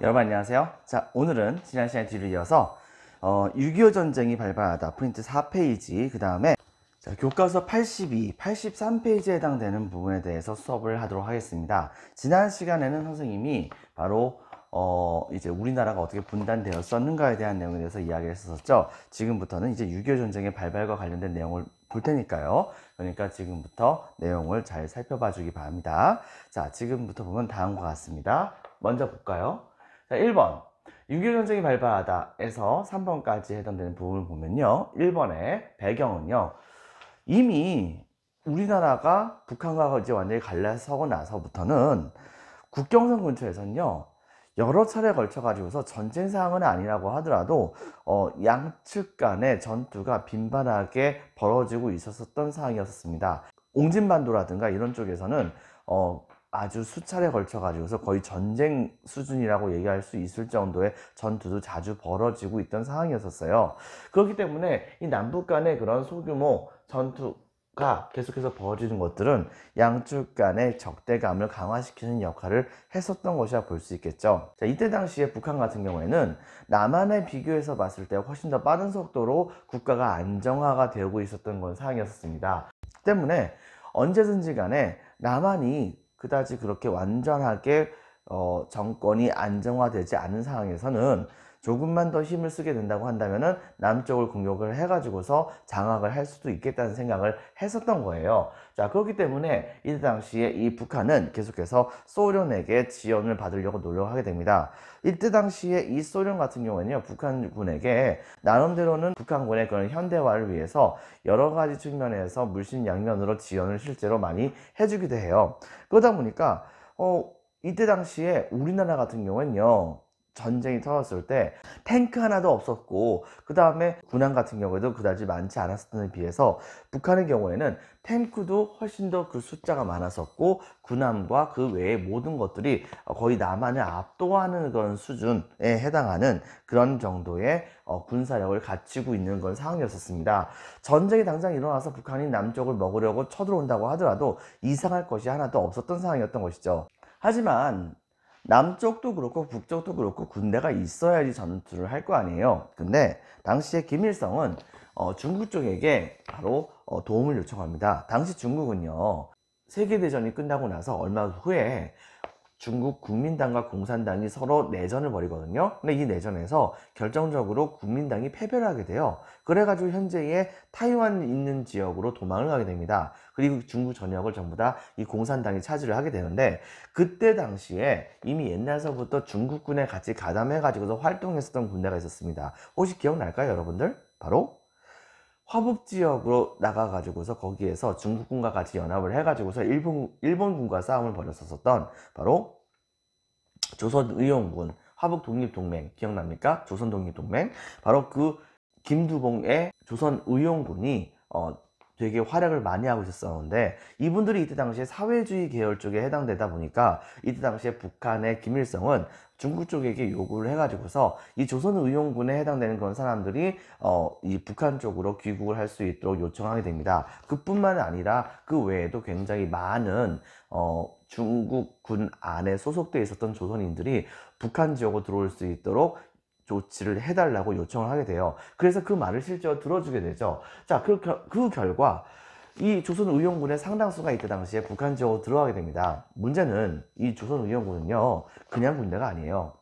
여러분 안녕하세요. 자, 오늘은 지난 시간에 뒤를 이어서 6.25 전쟁이 발발하다 프린트 4페이지 그 다음에 교과서 82, 83페이지에 해당되는 부분에 대해서 수업을 하도록 하겠습니다. 지난 시간에는 선생님이 바로 이제 우리나라가 어떻게 분단되었었는가에 대한 내용에 대해서 이야기를 했었죠. 지금부터는 이제 6.25 전쟁의 발발과 관련된 내용을 볼 테니까요. 그러니까 지금부터 내용을 잘 살펴봐 주기 바랍니다. 자, 지금부터 보면 다음과 같습니다. 먼저 볼까요? 자, 1번. 6.25 전쟁이 발발하다에서 3번까지 해당되는 부분을 보면요. 1번의 배경은요. 이미 우리나라가 북한과 이제 완전히 갈라서고 나서부터는 국경선 근처에서는요. 여러 차례 걸쳐 가지고서 전쟁 상황은 아니라고 하더라도 양측 간의 전투가 빈번하게 벌어지고 있었던 상황이었습니다. 옹진반도라든가 이런 쪽에서는 아주 수차례 걸쳐 가지고서 거의 전쟁 수준이라고 얘기할 수 있을 정도의 전투도 자주 벌어지고 있던 상황이었어요. 그렇기 때문에 이 남북 간의 그런 소규모 전투가 계속해서 벌어지는 것들은 양측 간의 적대감을 강화시키는 역할을 했었던 것이라 볼 수 있겠죠. 자, 이때 당시에 북한 같은 경우에는 남한에 비교해서 봤을 때 훨씬 더 빠른 속도로 국가가 안정화가 되고 있었던 건 상황이었습니다. 때문에 언제든지 간에 남한이 그다지 그렇게 완전하게 정권이 안정화되지 않은 상황에서는 조금만 더 힘을 쓰게 된다고 한다면은 남쪽을 공격을 해가지고서 장악을 할 수도 있겠다는 생각을 했었던 거예요. 자, 그렇기 때문에 이 당시에 이 북한은 계속해서 소련에게 지원을 받으려고 노력하게 됩니다. 이때 당시에 이 소련 같은 경우에는요, 북한군에게 나름대로는 북한군의 그런 현대화를 위해서 여러 가지 측면에서 물심양면으로 지원을 실제로 많이 해주기도 해요. 그러다 보니까 이때 당시에 우리나라 같은 경우는요, 전쟁이 터졌을 때 탱크 하나도 없었고, 그 다음에 군함 같은 경우에도 그다지 많지 않았던 데 비해서 북한의 경우에는 탱크도 훨씬 더 그 숫자가 많았었고, 군함과 그 외의 모든 것들이 거의 남한을 압도하는 그런 수준에 해당하는 그런 정도의 군사력을 갖추고 있는 그런 상황이었습니다. 전쟁이 당장 일어나서 북한이 남쪽을 먹으려고 쳐들어온다고 하더라도 이상할 것이 하나도 없었던 상황이었던 것이죠. 하지만 남쪽도 그렇고 북쪽도 그렇고 군대가 있어야지 전투를 할 거 아니에요. 근데 당시에 김일성은 중국 쪽에게 바로 도움을 요청합니다. 당시 중국은요, 세계대전이 끝나고 나서 얼마 후에 중국 국민당과 공산당이 서로 내전을 벌이거든요. 근데 이 내전에서 결정적으로 국민당이 패배를 하게 돼요. 그래가지고 현재의 타이완 있는 지역으로 도망을 가게 됩니다. 그리고 중국 전역을 전부 다 이 공산당이 차지를 하게 되는데, 그때 당시에 이미 옛날서부터 중국군에 같이 가담해가지고서 활동했었던 군대가 있었습니다. 혹시 기억날까요, 여러분들? 바로 화북 지역으로 나가가지고서 거기에서 중국군과 같이 연합을 해가지고서 일본군과 싸움을 벌였었던 바로 조선의용군 화북독립동맹 기억납니까? 조선독립동맹. 바로 그 김두봉의 조선의용군이 되게 활약을 많이 하고 있었는데, 이분들이 이때 당시에 사회주의 계열 쪽에 해당되다 보니까 이때 당시에 북한의 김일성은 중국 쪽에게 요구를 해가지고서 이 조선의용군에 해당되는 그런 사람들이 이 북한 쪽으로 귀국을 할 수 있도록 요청하게 됩니다. 그뿐만 아니라 그 외에도 굉장히 많은 중국군 안에 소속되어 있었던 조선인들이 북한 지역으로 들어올 수 있도록 조치를 해달라고 요청을 하게 돼요. 그래서 그 말을 실제로 들어주게 되죠. 자, 그 결과 이 조선의용군의 상당수가 이때 당시에 북한 지역으로 들어가게 됩니다. 문제는 이 조선의용군은요, 그냥 군대가 아니에요.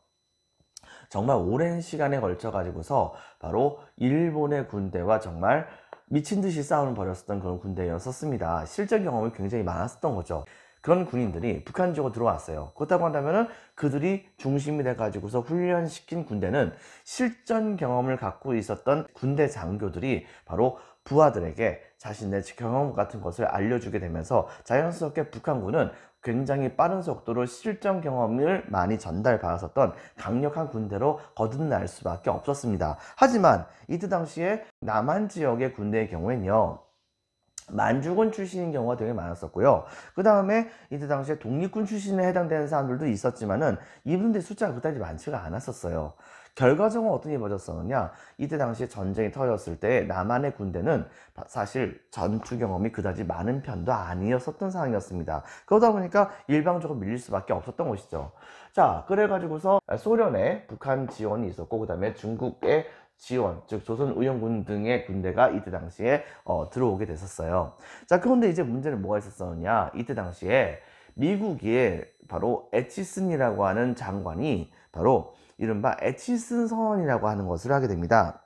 정말 오랜 시간에 걸쳐 가지고서 바로 일본의 군대와 정말 미친 듯이 싸움을 벌였었던 그런 군대였었습니다. 실전 경험이 굉장히 많았었던 거죠. 그런 군인들이 북한 지역으로 들어왔어요. 그렇다고 한다면은 그들이 중심이 돼가지고서 훈련시킨 군대는 실전 경험을 갖고 있었던 군대 장교들이 바로 부하들에게 자신의 경험 같은 것을 알려주게 되면서 자연스럽게 북한군은 굉장히 빠른 속도로 실전 경험을 많이 전달받았었던 강력한 군대로 거듭날 수밖에 없었습니다. 하지만 이때 당시에 남한 지역의 군대의 경우에는요, 만주군 출신인 경우가 되게 많았었고요. 그 다음에 이때 당시에 독립군 출신에 해당되는 사람들도 있었지만은 이분들 숫자가 그다지 많지가 않았었어요. 결과적으로 어떤 일이 벌어졌었느냐, 이때 당시에 전쟁이 터졌을 때 남한의 군대는 사실 전투 경험이 그다지 많은 편도 아니었었던 상황이었습니다. 그러다 보니까 일방적으로 밀릴 수밖에 없었던 것이죠. 자, 그래가지고서 소련의 북한 지원이 있었고, 그 다음에 중국의 지원, 즉 조선의용군 등의 군대가 이때 당시에 들어오게 됐었어요. 자, 그런데 이제 문제는 뭐가 있었느냐, 이때 당시에 미국의 바로 애치슨이라고 하는 장관이 바로 이른바 애치슨 선언이라고 하는 것을 하게 됩니다.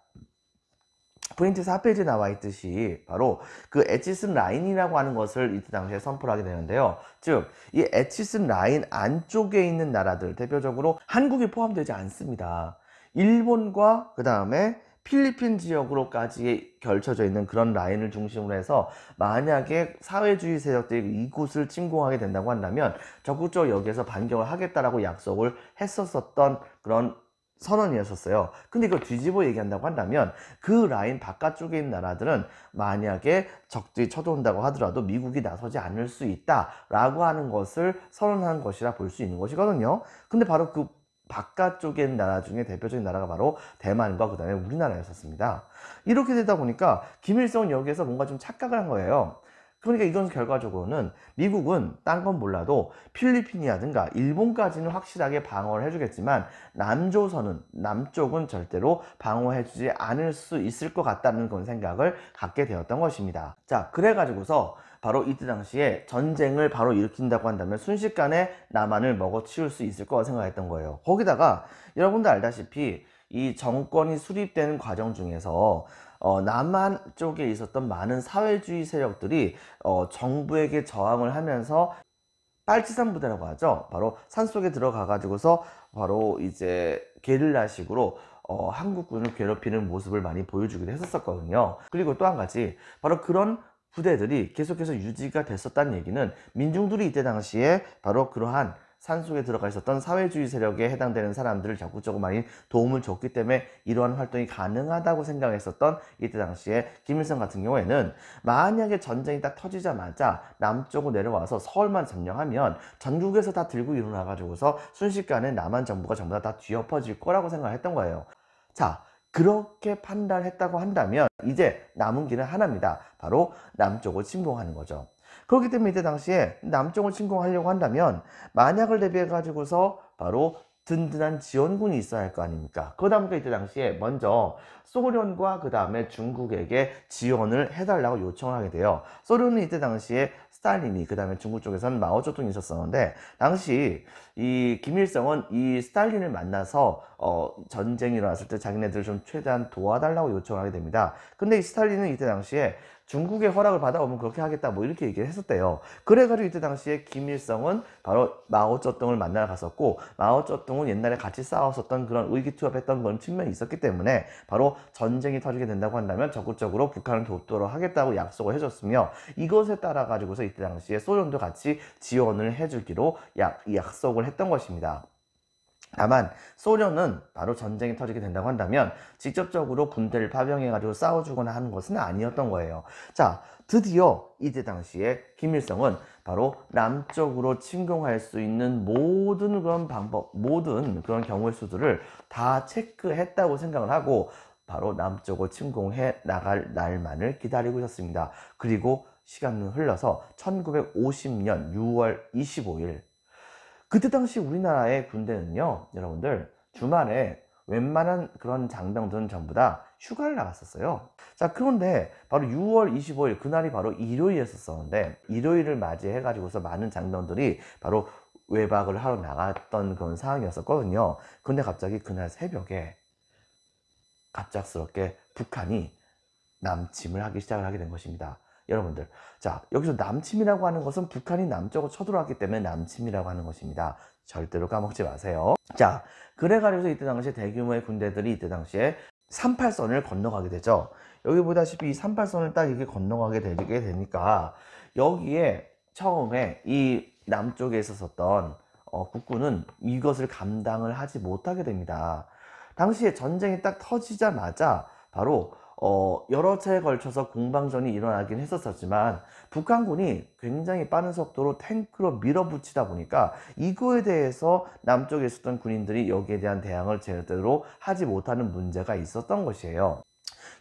프린트 4페이지에 나와 있듯이 바로 그 애치슨 라인이라고 하는 것을 이때 당시에 선포를 하게 되는데요. 즉, 이 애치슨 라인 안쪽에 있는 나라들, 대표적으로 한국이 포함되지 않습니다. 일본과 그 다음에 필리핀 지역으로까지 걸쳐져 있는 그런 라인을 중심으로 해서 만약에 사회주의 세력들이 이곳을 침공하게 된다고 한다면 적극적으로 여기에서 반격을 하겠다라고 약속을 했었던 그런 선언이었었어요. 근데 이걸 뒤집어 얘기한다고 한다면 그 라인 바깥쪽에 있는 나라들은 만약에 적들이 쳐들어온다고 하더라도 미국이 나서지 않을 수 있다라고 하는 것을 선언한 것이라 볼 수 있는 것이거든요. 근데 바로 그 바깥쪽에 있는 나라 중에 대표적인 나라가 바로 대만과 그 다음에 우리나라였었습니다. 이렇게 되다 보니까 김일성은 여기에서 뭔가 좀 착각을 한 거예요. 그러니까 이건 결과적으로는 미국은 딴 건 몰라도 필리핀이라든가 일본까지는 확실하게 방어를 해주겠지만 남조선은, 남쪽은 절대로 방어해주지 않을 수 있을 것 같다는 그런 생각을 갖게 되었던 것입니다. 자, 그래가지고서 바로 이때 당시에 전쟁을 바로 일으킨다고 한다면 순식간에 남한을 먹어치울 수 있을 거라 생각했던 거예요. 거기다가 여러분들 알다시피 이 정권이 수립되는 과정 중에서 남한 쪽에 있었던 많은 사회주의 세력들이 정부에게 저항을 하면서 빨치산 부대라고 하죠. 바로 산속에 들어가 가지고서 바로 이제 게릴라식으로 한국군을 괴롭히는 모습을 많이 보여주기도 했었거든요. 그리고 또 한 가지, 바로 그런 부대들이 계속해서 유지가 됐었다는 얘기는 민중들이 이때 당시에 바로 그러한 산속에 들어가 있었던 사회주의 세력에 해당되는 사람들을 적극적으로 많이 도움을 줬기 때문에 이러한 활동이 가능하다고 생각했었던 이때 당시에 김일성 같은 경우에는 만약에 전쟁이 딱 터지자마자 남쪽으로 내려와서 서울만 점령하면 전국에서 다 들고 일어나 가지고서 순식간에 남한 정부가 전부 다 뒤엎어질 거라고 생각했던 거예요. 자, 그렇게 판단했다고 한다면 이제 남은 길은 하나입니다. 바로 남쪽을 침공하는 거죠. 그렇기 때문에 이때 당시에 남쪽을 침공하려고 한다면 만약을 대비해 가지고서 바로 든든한 지원군이 있어야 할 거 아닙니까? 그러다 보니까 이때 당시에 먼저 소련과 그 다음에 중국에게 지원을 해달라고 요청을 하게 돼요. 소련은 이때 당시에 스탈린이, 그 다음에 중국 쪽에서는 마오쩌둥이 있었었는데, 당시 이 김일성은 이 스탈린을 만나서 전쟁이 일어났을 때 자기네들을 좀 최대한 도와달라고 요청을 하게 됩니다. 근데 이 스탈린은 이때 당시에 중국의 허락을 받아오면 그렇게 하겠다 뭐 이렇게 얘기를 했었대요. 그래가지고 이때 당시에 김일성은 바로 마오쩌둥을 만나러 갔었고, 마오쩌둥은 옛날에 같이 싸웠었던 그런 의기투합했던 그런 측면이 있었기 때문에 바로 전쟁이 터지게 된다고 한다면 적극적으로 북한을 돕도록 하겠다고 약속을 해줬으며, 이것에 따라 가지고서 이때 당시에 소련도 같이 지원을 해주기로 약속을 했던 것입니다. 다만 소련은 바로 전쟁이 터지게 된다고 한다면 직접적으로 군대를 파병해 가지고 싸워주거나 하는 것은 아니었던 거예요. 자, 드디어 이때 당시에 김일성은 바로 남쪽으로 침공할 수 있는 모든 그런 방법, 모든 그런 경우의 수들을 다 체크했다고 생각을 하고 바로 남쪽으로 침공해 나갈 날만을 기다리고 있었습니다. 그리고 시간은 흘러서 1950년 6월 25일, 그때 당시 우리나라의 군대는요, 여러분들 주말에 웬만한 그런 장병들은 전부 다 휴가를 나갔었어요. 자, 그런데 바로 6월 25일 그날이 바로 일요일이었었는데, 일요일을 맞이해 가지고서 많은 장병들이 바로 외박을 하러 나갔던 그런 상황이었었거든요. 근데 갑자기 그날 새벽에 갑작스럽게 북한이 남침을 하기 시작을 하게 된 것입니다. 여러분들, 자, 여기서 남침이라고 하는 것은 북한이 남쪽으로 쳐들어왔기 때문에 남침이라고 하는 것입니다. 절대로 까먹지 마세요. 자, 그래가지고 이때 당시에 대규모의 군대들이 이때 당시에 38선을 건너가게 되죠. 여기 보다시피 이 38선을 딱 이렇게 건너가게 되게 되니까 여기에 처음에 이 남쪽에 있었던 국군은 이것을 감당을 하지 못하게 됩니다. 당시에 전쟁이 딱 터지자마자 바로 여러 차례에 걸쳐서 공방전이 일어나긴 했었지만 북한군이 굉장히 빠른 속도로 탱크로 밀어붙이다 보니까 이거에 대해서 남쪽에 있었던 군인들이 여기에 대한 대항을 제대로 하지 못하는 문제가 있었던 것이에요.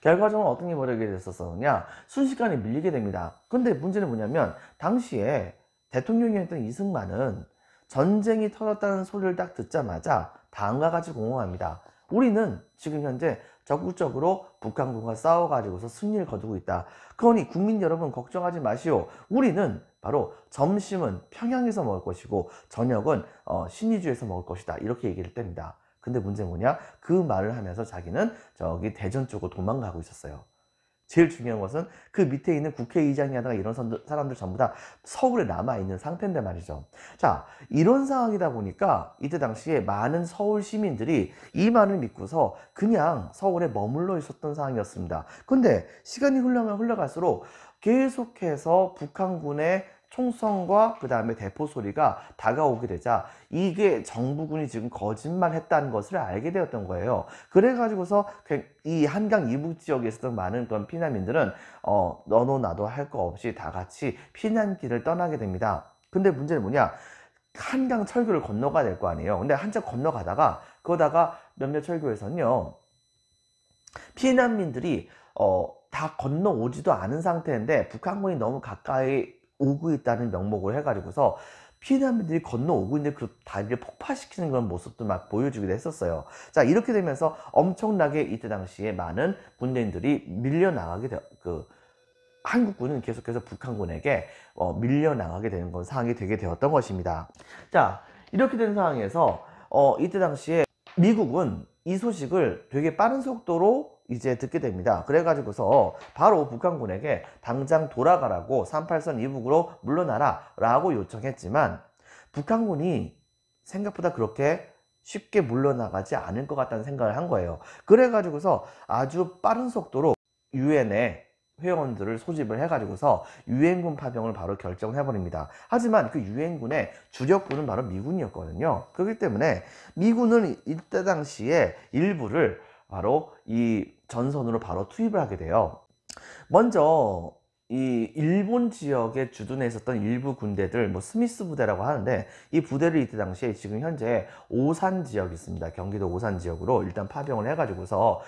결과적으로 어떤 게 벌어지게 됐었느냐, 순식간에 밀리게 됩니다. 근데 문제는 뭐냐면 당시에 대통령이었던 이승만은 전쟁이 터졌다는 소리를 딱 듣자마자 다음과 같이 공언합니다. 우리는 지금 현재 적극적으로 북한군과 싸워가지고서 승리를 거두고 있다. 그러니 국민 여러분 걱정하지 마시오. 우리는 바로 점심은 평양에서 먹을 것이고 저녁은 신의주에서 먹을 것이다. 이렇게 얘기를 뗍니다. 근데 문제는 뭐냐? 그 말을 하면서 자기는 저기 대전 쪽으로 도망가고 있었어요. 제일 중요한 것은 그 밑에 있는 국회의장이라든가 이런 사람들 전부 다 서울에 남아있는 상태인데 말이죠. 자, 이런 상황이다 보니까 이때 당시에 많은 서울 시민들이 이 말을 믿고서 그냥 서울에 머물러 있었던 상황이었습니다. 근데 시간이 흘러갈수록 계속해서 북한군의 총성과 그 다음에 대포 소리가 다가오게 되자 이게 정부군이 지금 거짓말했다는 것을 알게 되었던 거예요. 그래가지고서 이 한강 이북 지역에 있었던 많은 그런 피난민들은 너도 나도 할 거 없이 다 같이 피난길을 떠나게 됩니다. 근데 문제는 뭐냐? 한강 철교를 건너가야 될 거 아니에요. 근데 한참 건너가다가 그러다가 몇몇 철교에서는요 피난민들이 다 건너오지도 않은 상태인데 북한군이 너무 가까이 오고 있다는 명목을 해가지고서 피난민들이 건너오고 있는데 그 다리를 폭파시키는 그런 모습도 막 보여주기도 했었어요. 자, 이렇게 되면서 엄청나게 이때 당시에 많은 군대인들이 밀려나가게 한국군은 계속해서 북한군에게 밀려나가게 되는 그런 상황이 되게 되었던 것입니다. 자, 이렇게 된 상황에서 이때 당시에 미국은 이 소식을 되게 빠른 속도로 이제 듣게 됩니다. 그래가지고서 바로 북한군에게 당장 돌아가라고 38선 이북으로 물러나라 라고 요청했지만 북한군이 생각보다 그렇게 쉽게 물러나가지 않을 것 같다는 생각을 한 거예요. 그래가지고서 아주 빠른 속도로 유엔에 회원들을 소집을 해가지고서 유엔군 파병을 바로 결정을 해버립니다. 하지만 그 유엔군의 주력군은 바로 미군이었거든요. 그렇기 때문에 미군은 이때 당시에 일부를 바로 이 전선으로 바로 투입을 하게 돼요. 먼저 이 일본 지역에 주둔해 있었던 일부 군대들, 뭐 스미스 부대라고 하는데 이 부대를 이때 당시에 지금 현재 오산 지역이 있습니다. 경기도 오산 지역으로 일단 파병을 해가지고서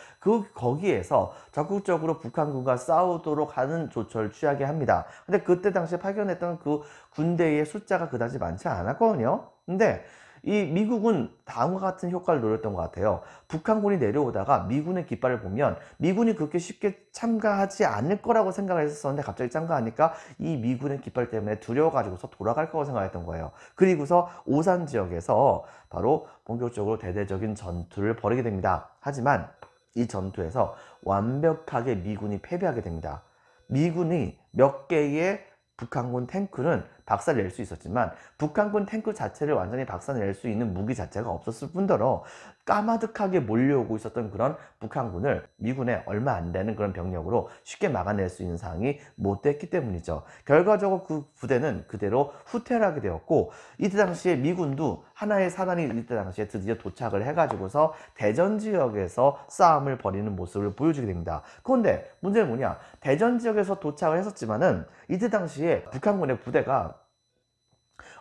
거기에서 적극적으로 북한군과 싸우도록 하는 조처를 취하게 합니다. 근데 그때 당시에 파견했던 그 군대의 숫자가 그다지 많지 않았거든요. 근데 이 미국은 다음과 같은 효과를 노렸던 것 같아요. 북한군이 내려오다가 미군의 깃발을 보면 미군이 그렇게 쉽게 참가하지 않을 거라고 생각을 했었는데 갑자기 참가하니까 이 미군의 깃발 때문에 두려워가지고서 돌아갈 거라고 생각했던 거예요. 그리고서 오산 지역에서 바로 본격적으로 대대적인 전투를 벌이게 됩니다. 하지만 이 전투에서 완벽하게 미군이 패배하게 됩니다. 미군이 몇 개의 북한군 탱크는 박살낼 수 있었지만 북한군 탱크 자체를 완전히 박살낼 수 있는 무기 자체가 없었을 뿐더러 까마득하게 몰려오고 있었던 그런 북한군을 미군의 얼마 안 되는 그런 병력으로 쉽게 막아낼 수 있는 상황이 못 됐기 때문이죠. 결과적으로 그 부대는 그대로 후퇴를 하게 되었고 이때 당시에 미군도 하나의 사단이 이때 당시에 드디어 도착을 해가지고서 대전 지역에서 싸움을 벌이는 모습을 보여주게 됩니다. 그런데 문제는 뭐냐? 대전 지역에서 도착을 했었지만은 이때 당시에 북한군의 부대가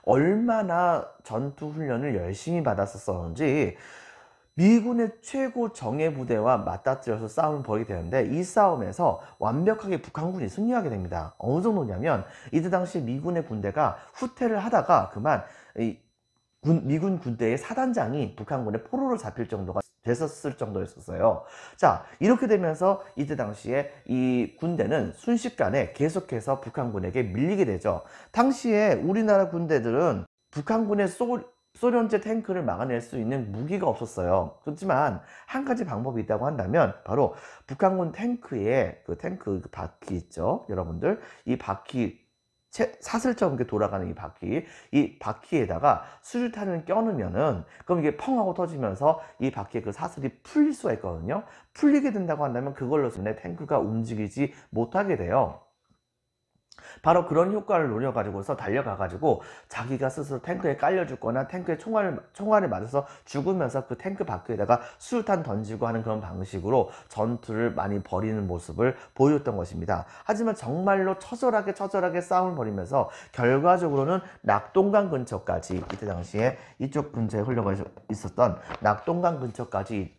얼마나 전투 훈련을 열심히 받았었는지 미군의 최고 정예 부대와 맞닥뜨려서 싸움을 벌이게 되는데 이 싸움에서 완벽하게 북한군이 승리하게 됩니다. 어느 정도냐면 이때 당시 미군의 군대가 후퇴를 하다가 그만 미군 군대의 사단장이 북한군의 포로로 잡힐 정도가 됐었을 정도였었어요. 자, 이렇게 되면서 이때 당시에 이 군대는 순식간에 계속해서 북한군에게 밀리게 되죠. 당시에 우리나라 군대들은 북한군의 소련제 탱크를 막아낼 수 있는 무기가 없었어요. 그렇지만 한 가지 방법이 있다고 한다면 바로 북한군 탱크의 그 바퀴 있죠, 여러분들. 이 바퀴 사슬처럼 이렇게 돌아가는 이 바퀴에다가 수류탄을 껴넣으면은 그럼 이게 펑 하고 터지면서 이 바퀴에 그 사슬이 풀릴 수가 있거든요. 풀리게 된다고 한다면 그걸로 내 탱크가 움직이지 못하게 돼요. 바로 그런 효과를 노려가지고서 달려가가지고 자기가 스스로 탱크에 깔려 죽거나 탱크에 총알을 맞아서 죽으면서 그 탱크 밖에다가 수류탄 던지고 하는 그런 방식으로 전투를 많이 벌이는 모습을 보여줬던 것입니다. 하지만 정말로 처절하게 싸움을 벌이면서 결과적으로는 낙동강 근처까지, 이때 당시에 이쪽 근처에 흘러가 있었던 낙동강 근처까지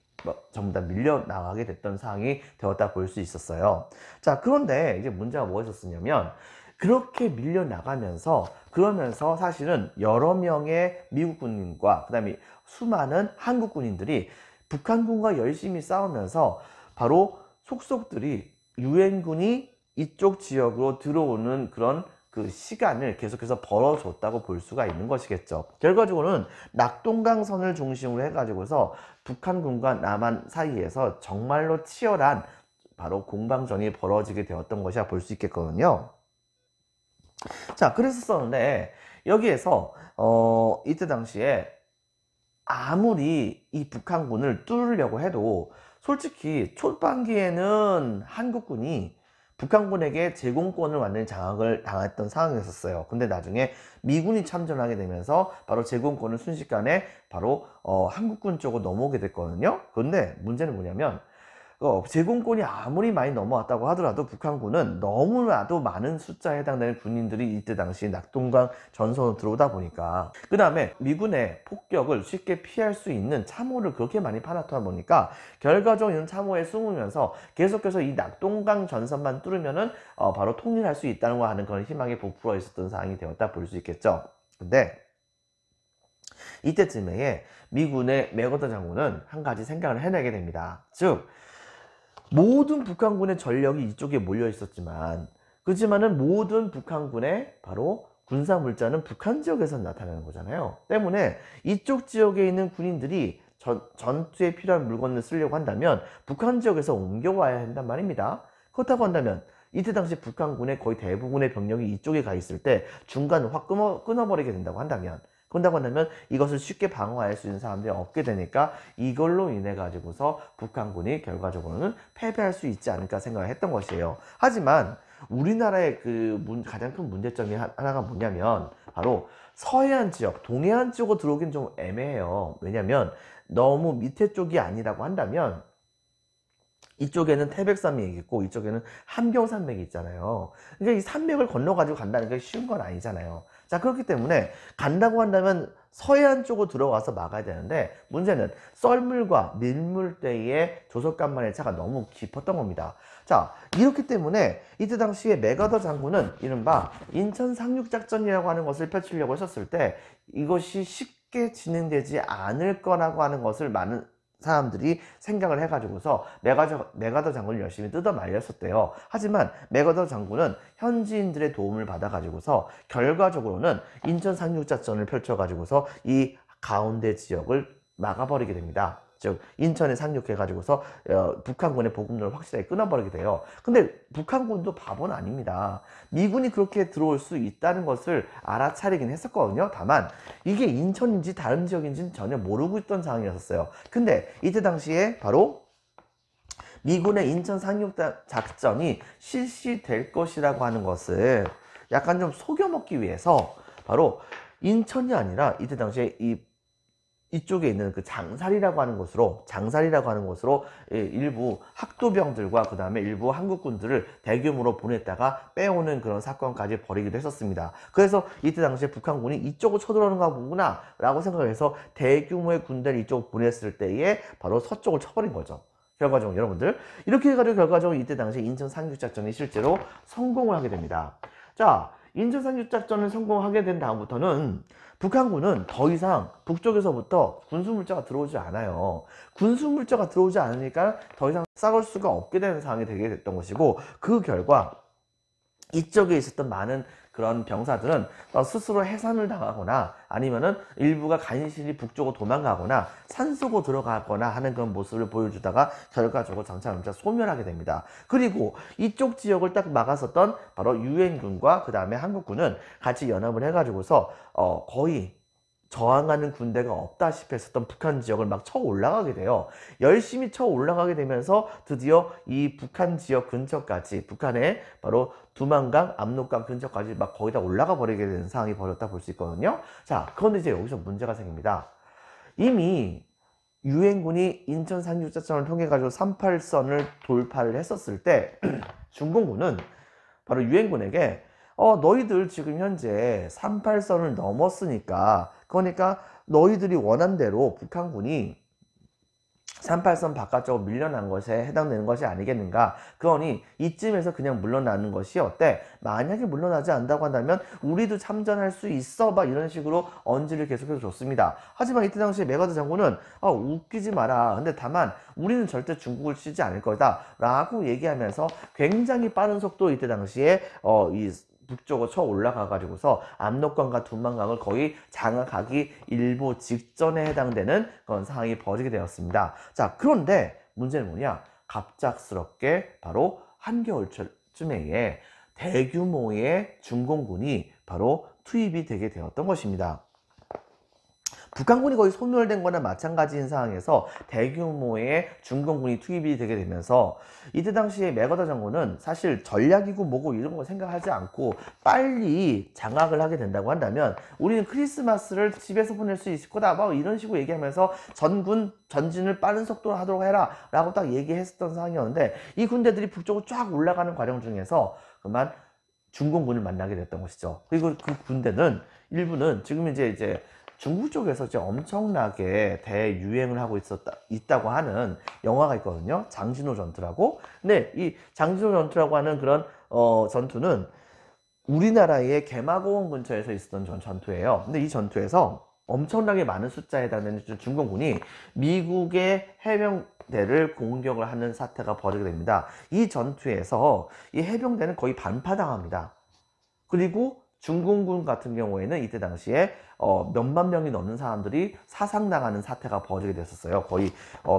전부 다 밀려나가게 됐던 상황이 되었다 볼 수 있었어요. 자, 그런데 이제 문제가 무엇이었냐면, 그렇게 밀려나가면서, 그러면서 사실은 여러 명의 미국 군인과 그 다음에 수많은 한국 군인들이 북한군과 열심히 싸우면서 바로 속속들이 유엔군이 이쪽 지역으로 들어오는 그런 그 시간을 계속해서 벌어줬다고 볼 수가 있는 것이겠죠. 결과적으로는 낙동강선을 중심으로 해가지고서 북한군과 남한 사이에서 정말로 치열한 바로 공방전이 벌어지게 되었던 것이라 볼 수 있겠거든요. 자, 그랬었는데 여기에서 이때 당시에 아무리 이 북한군을 뚫으려고 해도 솔직히 초반기에는 한국군이 북한군에게 제공권을 완전히 장악을 당했던 상황이었어요. 근데 나중에 미군이 참전하게 되면서 바로 제공권을 순식간에 바로 한국군 쪽으로 넘어오게 됐거든요. 그런데 문제는 뭐냐면 제공권이 아무리 많이 넘어왔다고 하더라도 북한군은 너무나도 많은 숫자에 해당되는 군인들이 이때 당시 낙동강 전선으로 들어오다 보니까, 그 다음에 미군의 폭격을 쉽게 피할 수 있는 참호를 그렇게 많이 파놨다 보니까 결과적으로 이런 참호에 숨으면서 계속해서 이 낙동강 전선만 뚫으면은 바로 통일할 수 있다는 거 하는 그런 희망이 부풀어 있었던 상황이 되었다 볼 수 있겠죠. 근데 이때쯤에 미군의 맥어더 장군은 한 가지 생각을 해내게 됩니다. 즉, 모든 북한군의 전력이 이쪽에 몰려 있었지만, 그렇지만은 모든 북한군의 바로 군사물자는 북한 지역에서 나타나는 거잖아요. 때문에 이쪽 지역에 있는 군인들이 전투에 필요한 물건을 쓰려고 한다면 북한 지역에서 옮겨와야 한단 말입니다. 그렇다고 한다면 이때 당시 북한군의 거의 대부분의 병력이 이쪽에 가 있을 때 중간을 확 끊어버리게 된다고 한다면, 이것을 쉽게 방어할 수 있는 사람들이 없게 되니까 이걸로 인해 가지고서 북한군이 결과적으로는 패배할 수 있지 않을까 생각을 했던 것이에요. 하지만 우리나라의 가장 큰 문제점이 하나가 뭐냐면 바로 서해안 지역, 동해안 쪽으로 들어오긴 좀 애매해요. 왜냐면 너무 밑에 쪽이 아니라고 한다면 이쪽에는 태백산맥이 있고 이쪽에는 함경산맥이 있잖아요. 그러니까 이 산맥을 건너가지고 간다는 게 쉬운 건 아니잖아요. 자, 그렇기 때문에 간다고 한다면 서해안 쪽으로 들어가서 막아야 되는데, 문제는 썰물과 밀물대의 조석간만의 차가 너무 깊었던 겁니다. 자, 이렇기 때문에 이때 당시에 맥어더 장군은 이른바 인천 상륙작전이라고 하는 것을 펼치려고 했었을 때 이것이 쉽게 진행되지 않을 거라고 하는 것을 많은 사람들이 생각을 해가지고서 맥어더 장군을 열심히 뜯어 말렸었대요. 하지만 맥어더 장군은 현지인들의 도움을 받아가지고서 결과적으로는 인천 상륙작전을 펼쳐가지고서 이 가운데 지역을 막아버리게 됩니다. 즉 인천에 상륙해가지고서 북한군의 보급로를 확실하게 끊어버리게 돼요. 근데 북한군도 바보는 아닙니다. 미군이 그렇게 들어올 수 있다는 것을 알아차리긴 했었거든요. 다만 이게 인천인지 다른 지역인지는 전혀 모르고 있던 상황이었어요. 근데 이때 당시에 바로 미군의 인천 상륙작전이 실시될 것이라고 하는 것을 약간 좀 속여먹기 위해서 바로 인천이 아니라 이때 당시에 이쪽에 있는 그 장살이라고 하는 곳으로 일부 학도병들과 그 다음에 일부 한국군들을 대규모로 보냈다가 빼오는 그런 사건까지 벌이기도 했었습니다. 그래서 이때 당시에 북한군이 이쪽으로 쳐들어오는가 보구나 라고 생각을 해서 대규모의 군대를 이쪽으로 보냈을 때에 바로 서쪽을 쳐버린 거죠. 결과적으로 여러분들 이렇게 해가지고 결과적으로 이때 당시에 인천 상륙작전이 실제로 성공을 하게 됩니다. 자, 인천 상륙작전을 성공하게 된 다음부터는 북한군은 더 이상 북쪽에서부터 군수물자가 들어오지 않아요. 군수물자가 들어오지 않으니까 더 이상 싸울 수가 없게 되는 상황이 되게 됐던 것이고, 그 결과 이쪽에 있었던 많은 그런 병사들은 스스로 해산을 당하거나 아니면은 일부가 간신히 북쪽으로 도망가거나 산속으로 들어가거나 하는 그런 모습을 보여주다가 결과적으로 점차 소멸하게 됩니다. 그리고 이쪽 지역을 딱 막았었던 바로 유엔군과 그 다음에 한국군은 같이 연합을 해가지고서 거의 저항하는 군대가 없다시피 했었던 북한 지역을 막 쳐 올라가게 돼요. 열심히 쳐 올라가게 되면서 드디어 이 북한 지역 근처까지, 북한의 바로 두만강, 압록강 근처까지 막 거의 다 올라가 버리게 되는 상황이 벌어졌다 볼 수 있거든요. 자, 그런데 이제 여기서 문제가 생깁니다. 이미 유엔군이 인천 상륙작전을 통해 가지고 38선을 돌파를 했었을 때 중공군은 바로 유엔군에게 너희들 지금 현재 38선을 넘었으니까, 그러니까 너희들이 원한 대로 북한군이 38선 바깥쪽으로 밀려난 것에 해당되는 것이 아니겠는가. 그러니 이쯤에서 그냥 물러나는 것이 어때? 만약에 물러나지 않는다고 한다면 우리도 참전할 수 있어, 막 이런 식으로 언지를 계속해서 줬습니다. 하지만 이때 당시에 메가드 장군은 웃기지 마라, 근데 다만 우리는 절대 중국을 치지 않을 거다 라고 얘기하면서 굉장히 빠른 속도로 이때 당시에 이 북쪽으로 쳐 올라가 가지고서 압록강과 두만강을 거의 장악하기 일보 직전에 해당되는 그런 상황이 벌어지게 되었습니다. 자, 그런데 문제는 뭐냐? 갑작스럽게 바로 한겨울쯤에 대규모의 중공군이 바로 투입이 되게 되었던 것입니다. 북한군이 거의 소멸된 거나 마찬가지인 상황에서 대규모의 중공군이 투입이 되게 되면서 이때 당시에 메가더 장군은 사실 전략이고 뭐고 이런 거 생각하지 않고 빨리 장악을 하게 된다고 한다면 우리는 크리스마스를 집에서 보낼 수 있을 거다, 막 이런 식으로 얘기하면서 전군 전진을 빠른 속도로 하도록 해라 라고 딱 얘기했었던 상황이었는데, 이 군대들이 북쪽으로 쫙 올라가는 과정 중에서 그만 중공군을 만나게 됐던 것이죠. 그리고 그 군대는 일부는 지금 이제 중국 쪽에서 이제 엄청나게 대유행을 하고 있다고 하는 영화가 있거든요. 장진호 전투라고. 근데 이 장진호 전투라고 하는 그런 전투는 우리나라의 개마고원 근처에서 있었던 전투예요. 근데 이 전투에서 엄청나게 많은 숫자에 해당되는 중공군이 미국의 해병대를 공격을 하는 사태가 벌어지게 됩니다. 이 전투에서 이 해병대는 거의 반파당합니다. 그리고 중공군 같은 경우에는 이때 당시에 몇만 명이 넘는 사람들이 사상당하는 사태가 벌어지게 됐었어요. 거의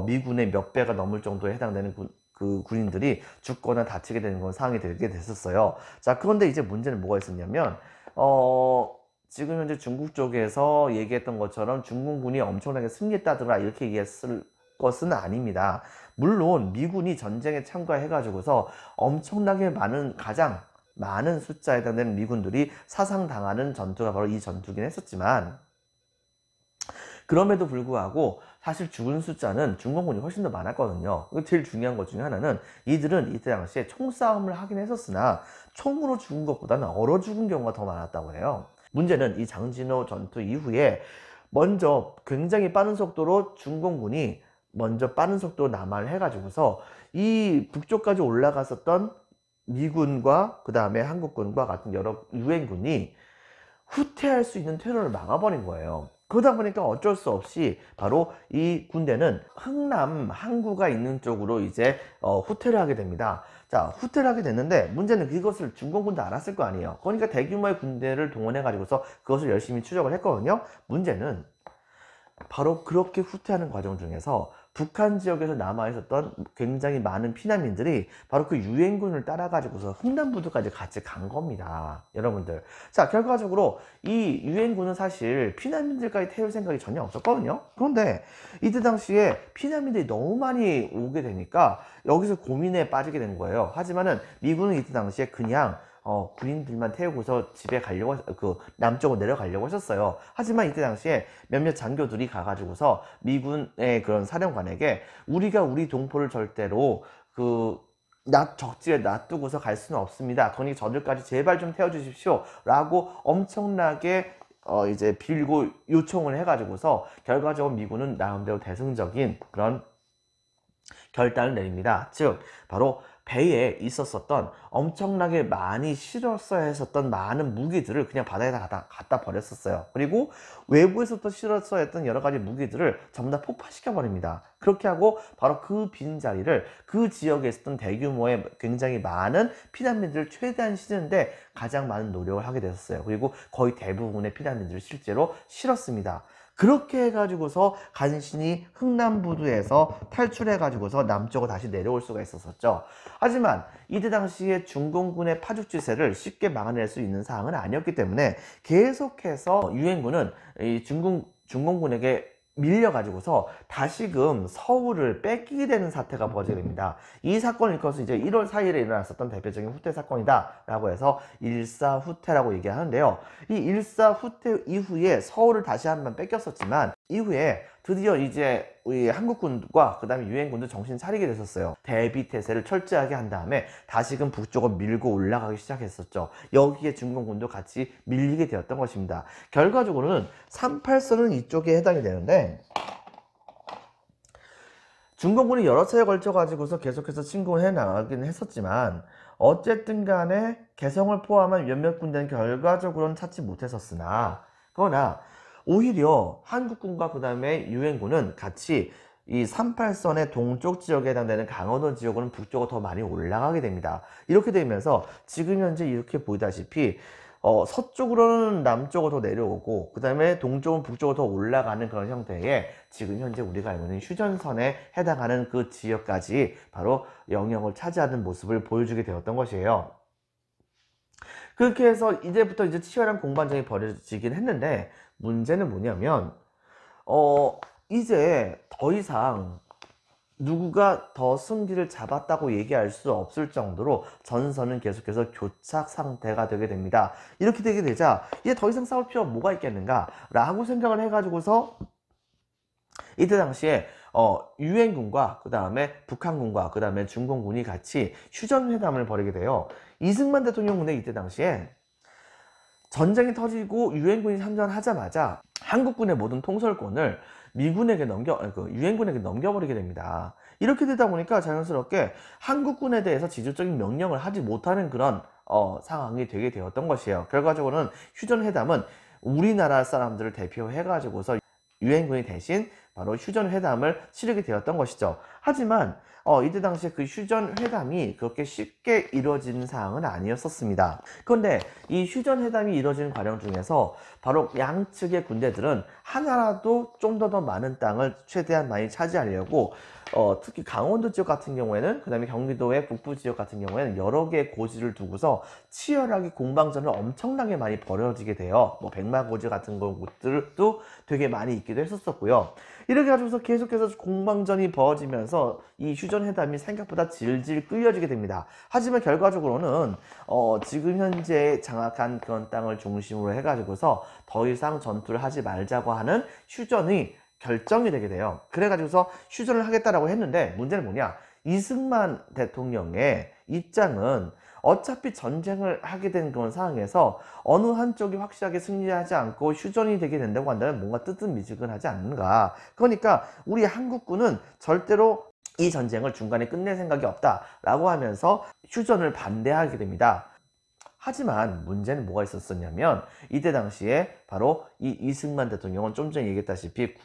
미군의 몇 배가 넘을 정도에 해당되는 그 군인들이 죽거나 다치게 되는 그런 상황이 되게 됐었어요. 자, 그런데 이제 문제는 뭐가 있었냐면 지금 현재 중국 쪽에서 얘기했던 것처럼 중공군이 엄청나게 승리했다더라 이렇게 얘기했을 것은 아닙니다. 물론 미군이 전쟁에 참가해가지고서 엄청나게 가장 많은 숫자에 해당되는 미군들이 사상당하는 전투가 바로 이 전투긴 했었지만, 그럼에도 불구하고 사실 죽은 숫자는 중공군이 훨씬 더 많았거든요. 제일 중요한 것 중에 하나는 이들은 이때 당시에 총싸움을 하긴 했었으나 총으로 죽은 것보다는 얼어 죽은 경우가 더 많았다고 해요. 문제는 이 장진호 전투 이후에 먼저 굉장히 빠른 속도로 중공군이 먼저 빠른 속도로 남하를 해가지고서 이 북쪽까지 올라갔었던 미군과 그 다음에 한국군과 같은 여러 유엔군이 후퇴할 수 있는 퇴로를 막아버린 거예요. 그러다 보니까 어쩔 수 없이 바로 이 군대는 흥남 항구가 있는 쪽으로 이제 후퇴를 하게 됩니다. 자, 후퇴를 하게 됐는데 문제는 그것을 중공군도 알았을 거 아니에요. 그러니까 대규모의 군대를 동원해 가지고서 그것을 열심히 추적을 했거든요. 문제는 바로 그렇게 후퇴하는 과정 중에서 북한 지역에서 남아있었던 굉장히 많은 피난민들이 바로 그 유엔군을 따라가지고서 흥남부두까지 같이 간 겁니다. 여러분들. 자, 결과적으로 이 유엔군은 사실 피난민들까지 태울 생각이 전혀 없었거든요. 그런데 이때 당시에 피난민들이 너무 많이 오게 되니까 여기서 고민에 빠지게 된 거예요. 하지만은 미군은 이때 당시에 그냥 군인들만 태우고서 집에 가려고, 남쪽으로 내려가려고 하셨어요. 하지만 이때 당시에 몇몇 장교들이 가가지고서 미군의 그런 사령관에게 우리가 우리 동포를 절대로 적지에 놔두고서 갈 수는 없습니다. 그러니 저들까지 제발 좀 태워주십시오. 라고 엄청나게 이제 빌고 요청을 해가지고서 결과적으로 미군은 나름대로 대승적인 그런 결단을 내립니다. 즉, 바로 배에 있었던 엄청나게 많이 실었어야 했었던 많은 무기들을 그냥 바다에다 갖다 버렸었어요. 그리고 외부에서 또 실었어야 했던 여러 가지 무기들을 전부 다 폭파시켜 버립니다. 그렇게 하고 바로 그 빈자리를 그 지역에 있었던 대규모의 굉장히 많은 피난민들을 최대한 실는데 가장 많은 노력을 하게 됐었어요. 그리고 거의 대부분의 피난민들을 실제로 실었습니다. 그렇게 해가지고서 간신히 흥남부두에서 탈출해가지고서 남쪽으로 다시 내려올 수가 있었었죠. 하지만 이때 당시에 중공군의 파죽지세를 쉽게 막아낼 수 있는 상황은 아니었기 때문에 계속해서 유엔군은 이 중공군에게 밀려가지고서 다시금 서울을 뺏기게 되는 사태가 벌어지게 됩니다. 이 사건을 일컬어서 이제 1월 4일에 일어났었던 대표적인 후퇴 사건이다 라고 해서 일사후퇴라고 얘기하는데요. 이 일사후퇴 이후에 서울을 다시 한번 뺏겼었지만 이후에 드디어 이제 우리 한국군과 그 다음에 유엔군도 정신 차리게 됐었어요. 대비태세를 철저하게 한 다음에 다시금 북쪽으로 밀고 올라가기 시작했었죠. 여기에 중공군도 같이 밀리게 되었던 것입니다. 결과적으로는 38선은 이쪽에 해당이 되는데 중공군이 여러 차례 걸쳐 가지고서 계속해서 침공을 해 나가긴 했었지만 어쨌든 간에 개성을 포함한 몇몇 군대는 결과적으로는 찾지 못했었으나 그러나 오히려 한국군과 그 다음에 유엔군은 같이 이 38선의 동쪽 지역에 해당되는 강원도 지역으로는 북쪽으로 더 많이 올라가게 됩니다. 이렇게 되면서 지금 현재 이렇게 보이다시피 서쪽으로는 남쪽으로 더 내려오고 그 다음에 동쪽은 북쪽으로 더 올라가는 그런 형태의 지금 현재 우리가 알고 있는 휴전선에 해당하는 그 지역까지 바로 영역을 차지하는 모습을 보여주게 되었던 것이에요. 그렇게 해서 이제부터 이제 치열한 공방전이 벌어지긴 했는데 문제는 뭐냐면 이제 더 이상 누구가 더 승기를 잡았다고 얘기할 수 없을 정도로 전선은 계속해서 교착 상태가 되게 됩니다. 이렇게 되게 되자 이제 더 이상 싸울 필요가 뭐가 있겠는가 라고 생각을 해가지고서 이때 당시에 유엔군과 그 다음에 북한군과 그 다음에 중공군이 같이 휴전회담을 벌이게 돼요. 이승만 대통령 군대 이때 당시에 전쟁이 터지고 유엔군이 참전하자마자 한국군의 모든 통솔권을 미군에게 유엔군에게 넘겨버리게 됩니다. 이렇게 되다 보니까 자연스럽게 한국군에 대해서 지주적인 명령을 하지 못하는 그런 상황이 되게 되었던 것이에요. 결과적으로는 휴전회담은 우리나라 사람들을 대표해 가지고서 유엔군이 대신 바로 휴전회담을 치르게 되었던 것이죠. 하지만 이때 당시에 그 휴전회담이 그렇게 쉽게 이루어지는 사항은 아니었었습니다. 그런데 이 휴전회담이 이루어지는 과정 중에서 바로 양측의 군대들은 하나라도 좀 더 많은 땅을 최대한 많이 차지하려고 특히 강원도 지역 같은 경우에는 그 다음에 경기도의 북부 지역 같은 경우에는 여러 개의 고지를 두고서 치열하게 공방전을 엄청나게 많이 벌어지게 돼요. 뭐 백마고지 같은 것들도 되게 많이 있기도 했었고요. 이렇게 가지고서 계속해서 공방전이 벌어지면서 이 휴전회담이 생각보다 질질 끌려지게 됩니다. 하지만 결과적으로는 지금 현재 장악한 그런 땅을 중심으로 해가지고서 더 이상 전투를 하지 말자고 하는 휴전이 결정이 되게 돼요. 그래가지고서 휴전을 하겠다라고 했는데 문제는 뭐냐? 이승만 대통령의 입장은 어차피 전쟁을 하게 된 그런 상황에서 어느 한쪽이 확실하게 승리하지 않고 휴전이 되게 된다고 한다면 뭔가 뜨뜻미지근하지 않는가. 그러니까 우리 한국군은 절대로 이 전쟁을 중간에 끝낼 생각이 없다라고 하면서 휴전을 반대하게 됩니다. 하지만 문제는 뭐가 있었었냐면 이때 당시에 바로 이 이승만 대통령은 좀 전에 얘기했다시피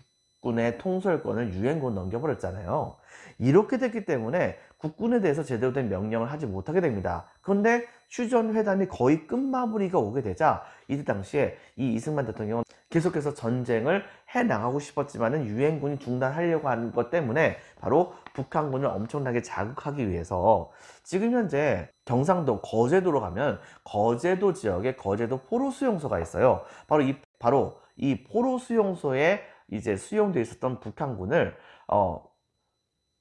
국군의 통솔권을 유엔군 넘겨버렸잖아요. 이렇게 됐기 때문에 국군에 대해서 제대로 된 명령을 하지 못하게 됩니다. 그런데 휴전회담이 거의 끝마무리가 오게 되자 이때 당시에 이 이승만 대통령은 계속해서 전쟁을 해나가고 싶었지만은 유엔군이 중단하려고 하는 것 때문에 바로 북한군을 엄청나게 자극하기 위해서 지금 현재 경상도 거제도로 가면 거제도 지역에 거제도 포로 수용소가 있어요. 바로 이 포로 수용소에 이제 수용되어 있었던 북한군을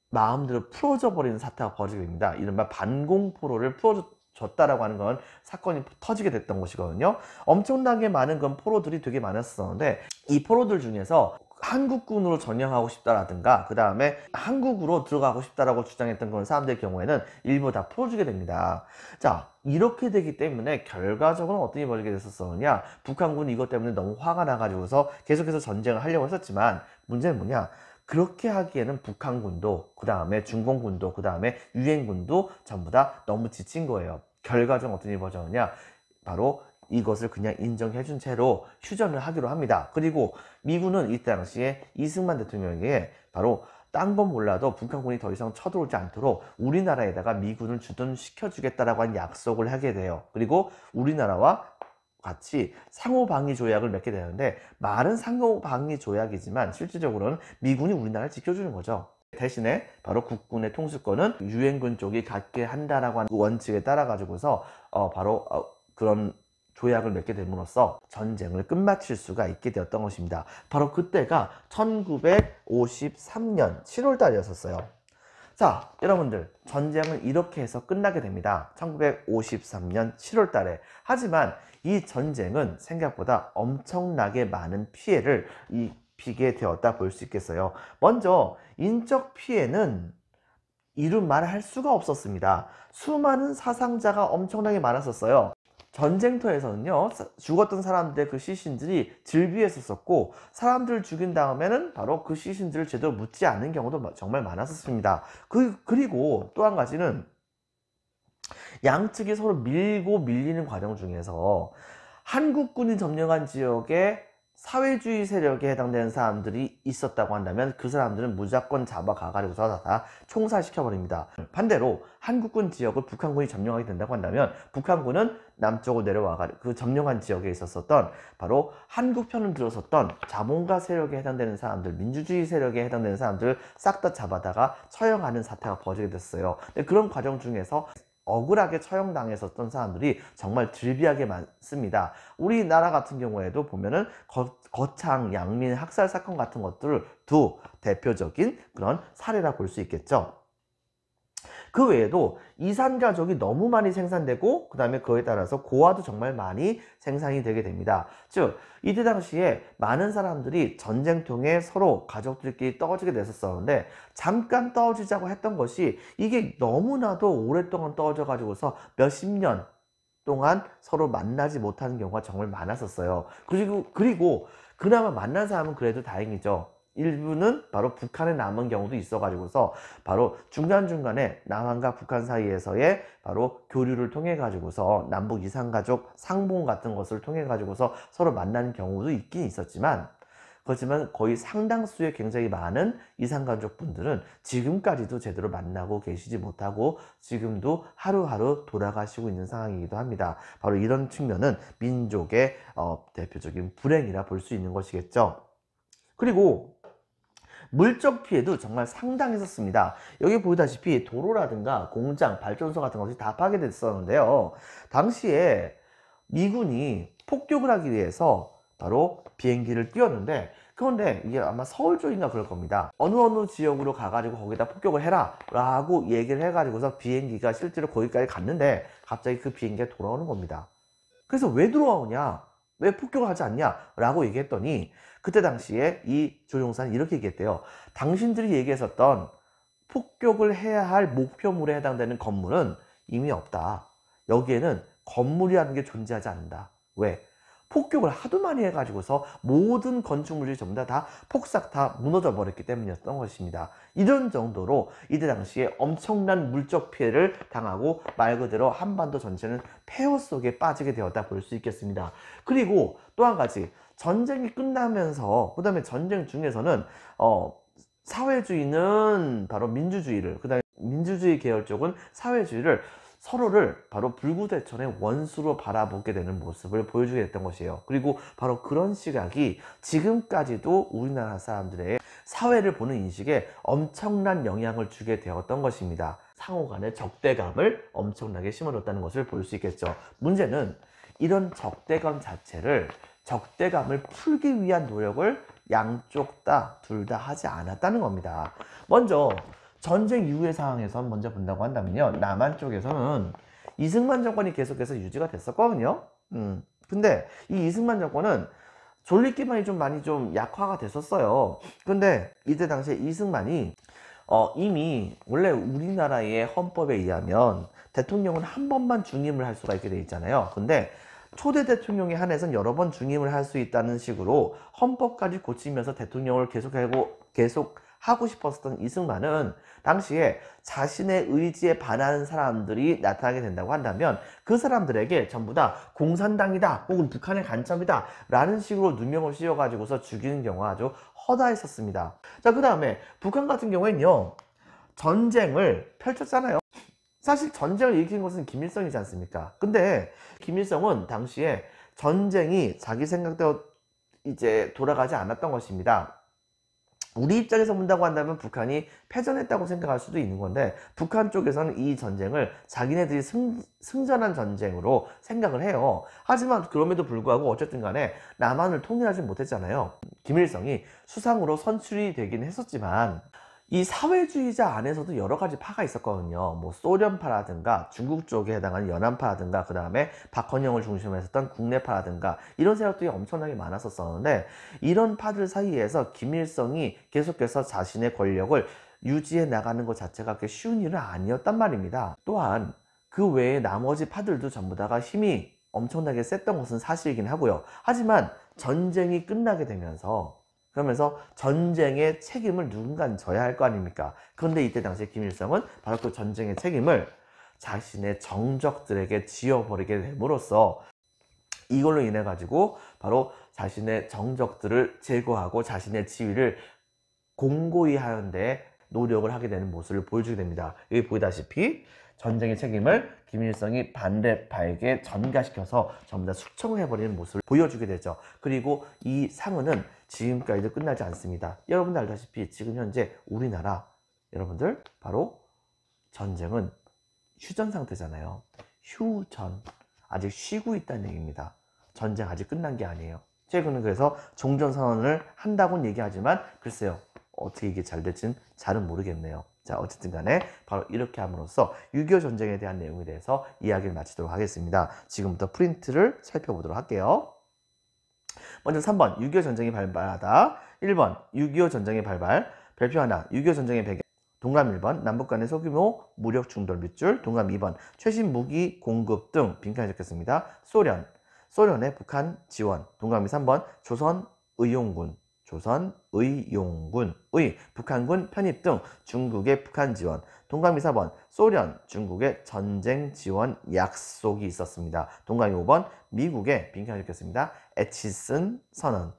마음대로 풀어져 버리는 사태가 벌어지게 됩니다. 이른바 반공포로를 풀어줬다라고 하는 건 사건이 터지게 됐던 것이거든요. 엄청나게 많은 그런 포로들이 되게 많았었는데 이 포로들 중에서 한국군으로 전향하고 싶다라든가 그 다음에 한국으로 들어가고 싶다라고 주장했던 그런 사람들의 경우에는 일부 다 풀어주게 됩니다. 자, 이렇게 되기 때문에 결과적으로 어떤 일이 벌어지게 됐었느냐, 북한군이 이것 때문에 너무 화가 나가지고서 계속해서 전쟁을 하려고 했었지만 문제는 뭐냐, 그렇게 하기에는 북한군도 그 다음에 중공군도 그 다음에 유엔군도 전부 다 너무 지친 거예요. 결과적으로 어떤 일이 벌어졌느냐, 바로 이것을 그냥 인정해 준 채로 휴전을 하기로 합니다. 그리고 미군은 이때 당시에 이승만 대통령에게 바로 딴 건 몰라도 북한군이 더 이상 쳐들어오지 않도록 우리나라에다가 미군을 주둔시켜 주겠다라고 한 약속을 하게 돼요. 그리고 우리나라와 같이 상호방위 조약을 맺게 되는데, 말은 상호방위 조약이지만 실질적으로는 미군이 우리나라를 지켜주는 거죠. 대신에 바로 국군의 통수권은 유엔군 쪽이 갖게 한다라고 하는 원칙에 따라 가지고서 그런 조약을 맺게 됨으로써 전쟁을 끝마칠 수가 있게 되었던 것입니다. 바로 그때가 1953년 7월 달이었었어요. 자, 여러분들, 전쟁은 이렇게 해서 끝나게 됩니다. 1953년 7월 달에. 하지만 이 전쟁은 생각보다 엄청나게 많은 피해를 입히게 되었다 볼 수 있겠어요. 먼저 인적 피해는 이루 말할 수가 없었습니다. 수많은 사상자가 엄청나게 많았었어요. 전쟁터에서는요, 죽었던 사람들의 그 시신들이 질비했었고, 사람들을 죽인 다음에는 바로 그 시신들을 제대로 묻지 않는 경우도 정말 많았었습니다. 그리고 또 한 가지는 양측이 서로 밀고 밀리는 과정 중에서 한국군이 점령한 지역에 사회주의 세력에 해당되는 사람들이 있었다고 한다면 그 사람들은 무조건 잡아가가지고서 다 총살시켜버립니다. 반대로 한국군 지역을 북한군이 점령하게 된다고 한다면 북한군은 남쪽으로 내려와가 그 점령한 지역에 있었던 바로 한국 편을 들어섰던 자본가 세력에 해당되는 사람들, 민주주의 세력에 해당되는 사람들을 싹 다 잡아다가 처형하는 사태가 벌어지게 됐어요. 근데 그런 과정 중에서 억울하게 처형당했었던 사람들이 정말 즐비하게 많습니다. 우리나라 같은 경우에도 보면은 거창 양민 학살 사건 같은 것들을 두 대표적인 그런 사례라 볼 수 있겠죠. 그 외에도 이산가족이 너무 많이 생산되고 그 다음에 그에 따라서 고아도 정말 많이 생산이 되게 됩니다. 즉 이때 당시에 많은 사람들이 전쟁통에 서로 가족들끼리 떨어지게 됐었는데, 잠깐 떨어지자고 했던 것이 이게 너무나도 오랫동안 떨어져 가지고서 몇십 년 동안 서로 만나지 못하는 경우가 정말 많았었어요. 그리고 그나마 만난 사람은 그래도 다행이죠. 일부는 바로 북한에 남은 경우도 있어가지고서 바로 중간중간에 남한과 북한 사이에서의 바로 교류를 통해 가지고서 남북 이산가족 상봉 같은 것을 통해 가지고서 서로 만나는 경우도 있긴 있었지만, 그렇지만 거의 상당수의 굉장히 많은 이산가족 분들은 지금까지도 제대로 만나고 계시지 못하고 지금도 하루하루 돌아가시고 있는 상황이기도 합니다. 바로 이런 측면은 민족의 대표적인 불행이라 볼 수 있는 것이겠죠. 그리고 물적 피해도 정말 상당했었습니다. 여기 보다시피 도로라든가 공장, 발전소 같은 것이 다 파괴됐었는데요. 당시에 미군이 폭격을 하기 위해서 바로 비행기를 띄웠는데, 그런데 이게 아마 서울 쪽인가 그럴 겁니다. 어느 지역으로 가가지고 거기다 폭격을 해라 라고 얘기를 해가지고서 비행기가 실제로 거기까지 갔는데 갑자기 그 비행기가 돌아오는 겁니다. 그래서 왜 돌아오냐? 왜 폭격을 하지 않냐? 라고 얘기했더니 그때 당시에 이 조종사는 이렇게 얘기했대요. 당신들이 얘기했었던 폭격을 해야 할 목표물에 해당되는 건물은 이미 없다. 여기에는 건물이라는 게 존재하지 않는다. 왜? 폭격을 하도 많이 해가지고서 모든 건축물들이 전부 다 폭삭 다 무너져 버렸기 때문이었던 것입니다. 이런 정도로 이때 당시에 엄청난 물적 피해를 당하고 말 그대로 한반도 전체는 폐허 속에 빠지게 되었다 볼 수 있겠습니다. 그리고 또 한 가지, 전쟁이 끝나면서 그 다음에 전쟁 중에서는 사회주의는 바로 민주주의를, 그 다음에 민주주의 계열 쪽은 사회주의를 서로를 바로 불구대천의 원수로 바라보게 되는 모습을 보여주게 됐던 것이에요. 그리고 바로 그런 시각이 지금까지도 우리나라 사람들의 사회를 보는 인식에 엄청난 영향을 주게 되었던 것입니다. 상호 간의 적대감을 엄청나게 심어줬다는 것을 볼 수 있겠죠. 문제는 이런 적대감 자체를, 적대감을 풀기 위한 노력을 양쪽 둘 다 하지 않았다는 겁니다. 먼저 전쟁 이후의 상황에서 먼저 본다고 한다면요, 남한 쪽에서는 이승만 정권이 계속해서 유지가 됐었거든요. 근데 이 이승만 정권은 존립기반이 많이 약화가 됐었어요. 근데 이때 당시에 이승만이 이미 원래 우리나라의 헌법에 의하면 대통령은 한 번만 중임을 할 수가 있게 돼 있잖아요. 근데 초대 대통령에 한해서는 여러 번 중임을 할 수 있다는 식으로 헌법까지 고치면서 대통령을 계속 하고 싶었던 이승만은 당시에 자신의 의지에 반하는 사람들이 나타나게 된다고 한다면 그 사람들에게 전부 다 공산당이다 혹은 북한의 간첩이다 라는 식으로 누명을 씌워가지고서 죽이는 경우가 아주 허다했었습니다. 자, 그 다음에 북한 같은 경우에는요, 전쟁을 펼쳤잖아요. 사실 전쟁을 일으킨 것은 김일성이지 않습니까? 근데 김일성은 당시에 전쟁이 자기 생각대로 이제 돌아가지 않았던 것입니다. 우리 입장에서 본다고 한다면 북한이 패전했다고 생각할 수도 있는 건데, 북한 쪽에서는 이 전쟁을 자기네들이 승전한 전쟁으로 생각을 해요. 하지만 그럼에도 불구하고 어쨌든 간에 남한을 통일하지 못했잖아요. 김일성이 수상으로 선출이 되긴 했었지만 이 사회주의자 안에서도 여러 가지 파가 있었거든요. 뭐 소련파라든가 중국 쪽에 해당하는 연안파라든가, 그 다음에 박헌영을 중심으로 했었던 국내파라든가, 이런 세력들이 엄청나게 많았었는데, 이런 파들 사이에서 김일성이 계속해서 자신의 권력을 유지해 나가는 것 자체가 그렇게 쉬운 일은 아니었단 말입니다. 또한 그 외에 나머지 파들도 전부 다가 힘이 엄청나게 셌던 것은 사실이긴 하고요. 하지만 전쟁이 끝나게 되면서, 그러면서 전쟁의 책임을 누군가는 져야 할 거 아닙니까? 그런데 이때 당시에 김일성은 바로 그 전쟁의 책임을 자신의 정적들에게 지어버리게 됨으로써 이걸로 인해 가지고 바로 자신의 정적들을 제거하고 자신의 지위를 공고히 하는데 노력을 하게 되는 모습을 보여주게 됩니다. 여기 보이다시피 전쟁의 책임을 김일성이 반대파에게 전가시켜서 전부 다 숙청을 해버리는 모습을 보여주게 되죠. 그리고 이 상흔은 지금까지도 끝나지 않습니다. 여러분들 알다시피 지금 현재 우리나라, 여러분들 바로 전쟁은 휴전 상태잖아요. 휴전, 아직 쉬고 있다는 얘기입니다. 전쟁 아직 끝난 게 아니에요. 최근에 그래서 종전선언을 한다고는 얘기하지만 글쎄요, 어떻게 이게 잘 될지는 잘은 모르겠네요. 자, 어쨌든 간에 바로 이렇게 함으로써 6.25 전쟁에 대한 내용에 대해서 이야기를 마치도록 하겠습니다. 지금부터 프린트를 살펴보도록 할게요. 먼저 3번 6.25 전쟁이 발발하다. 1번 6.25 전쟁의 발발. 별표 하나, 6.25 전쟁의 배경. 동감 1번 남북 간의 소규모 무력 충돌 밑줄. 동감 2번 최신 무기 공급 등 빈칸에 적혔습니다. 소련의 북한 지원. 동감이 3번 조선의용군의 북한군 편입 등 중국의 북한 지원. 동감이 4번 소련, 중국의 전쟁 지원 약속이 있었습니다. 동감이 5번 미국의 빈칸을 적혔습니다. 에치슨 선언.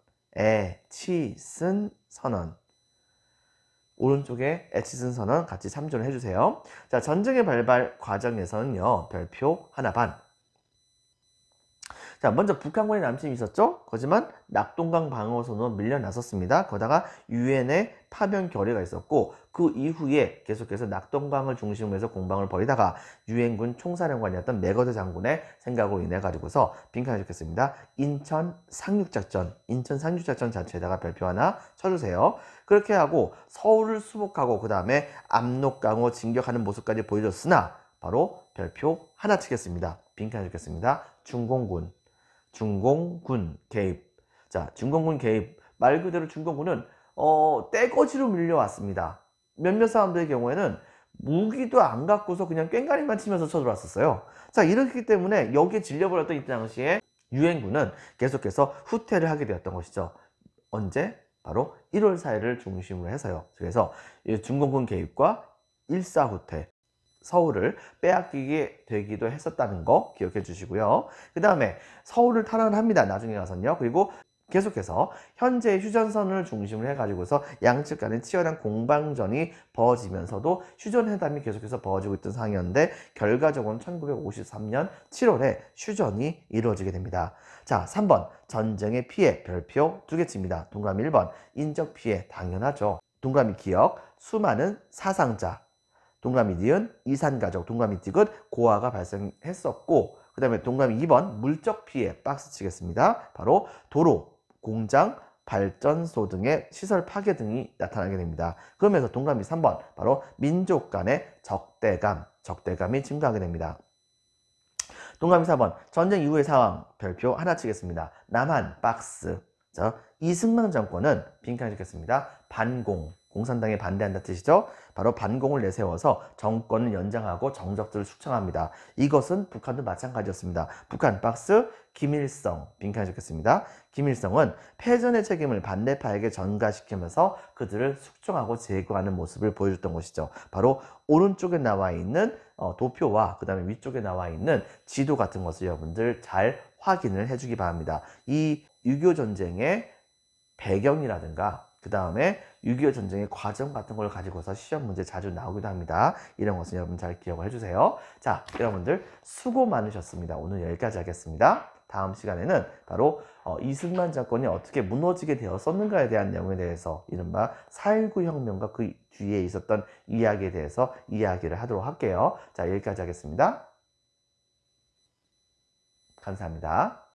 오른쪽에 에치슨 선언 같이 참조를 해주세요. 자, 전쟁의 발발 과정에서는요, 별표 하나 반. 자, 먼저 북한군의 남침이 있었죠. 하지만 낙동강 방어선으로 밀려났었습니다. 거기다가 유엔의 파병 결의가 있었고, 그 이후에 계속해서 낙동강을 중심으로 해서 공방을 벌이다가 유엔군 총사령관이었던 매거드 장군의 생각으로 인해 가지고서 빈칸에 적혔습니다. 인천 상륙작전 자체에다가 별표 하나 쳐주세요. 그렇게 하고 서울을 수복하고 그 다음에 압록강으로 진격하는 모습까지 보여줬으나 바로 별표 하나 치겠습니다. 빈칸에 적혔습니다. 중공군 개입. 자, 중공군 개입. 말 그대로 중공군은 떼거지로 밀려왔습니다. 몇몇 사람들의 경우에는 무기도 안 갖고서 그냥 꽹가리만 치면서 쳐들어왔었어요. 자, 이렇기 때문에 여기에 질려버렸던 이때 당시에 유엔군은 계속해서 후퇴를 하게 되었던 것이죠. 언제? 바로 1월 4일을 중심으로 해서요. 그래서 중공군 개입과 일사후퇴, 서울을 빼앗기게 되기도 했었다는 거 기억해 주시고요. 그 다음에 서울을 탈환합니다. 나중에 가서는요. 그리고 계속해서 현재 휴전선을 중심으로 해가지고서 양측 간에 치열한 공방전이 벌어지면서도 휴전회담이 계속해서 벌어지고 있던 상황이었는데, 결과적으로는 1953년 7월에 휴전이 이루어지게 됩니다. 자, 3번 전쟁의 피해 별표 2개 칩니다. 동그라미 1번 인적 피해 당연하죠. 동그라미 기억 수많은 사상자. 동그라미 니은 이산가족. 동그라미 디귿 고아가 발생했었고, 그 다음에 동그라미 2번 물적 피해 박스 치겠습니다. 바로 도로, 공장, 발전소 등의 시설 파괴 등이 나타나게 됩니다. 그러면서 동그라미 3번 바로 민족 간의 적대감이 증가하게 됩니다. 동그라미 4번 전쟁 이후의 상황 별표 하나 치겠습니다. 남한 박스. 자, 이승만 정권은 빈칸에 적혔습니다. 공산당에 반대한다 뜻이죠. 바로 반공을 내세워서 정권을 연장하고 정적들을 숙청합니다. 이것은 북한도 마찬가지였습니다. 북한 박스 김일성 빈칸에 적혔습니다. 김일성은 패전의 책임을 반대파에게 전가시키면서 그들을 숙청하고 제거하는 모습을 보여줬던 것이죠. 바로 오른쪽에 나와 있는 도표와 그 다음에 위쪽에 나와 있는 지도 같은 것을 여러분들 잘 확인을 해주기 바랍니다. 이 6.25 전쟁의 배경이라든가 그 다음에 6.25 전쟁의 과정 같은 걸 가지고서 시험 문제 자주 나오기도 합니다. 이런 것은 여러분 잘 기억을 해주세요. 자, 여러분들 수고 많으셨습니다. 오늘 여기까지 하겠습니다. 다음 시간에는 바로 이승만 정권이 어떻게 무너지게 되었었는가에 대한 내용에 대해서 이른바 4.19 혁명과 그 뒤에 있었던 이야기에 대해서 이야기를 하도록 할게요. 자, 여기까지 하겠습니다. 감사합니다.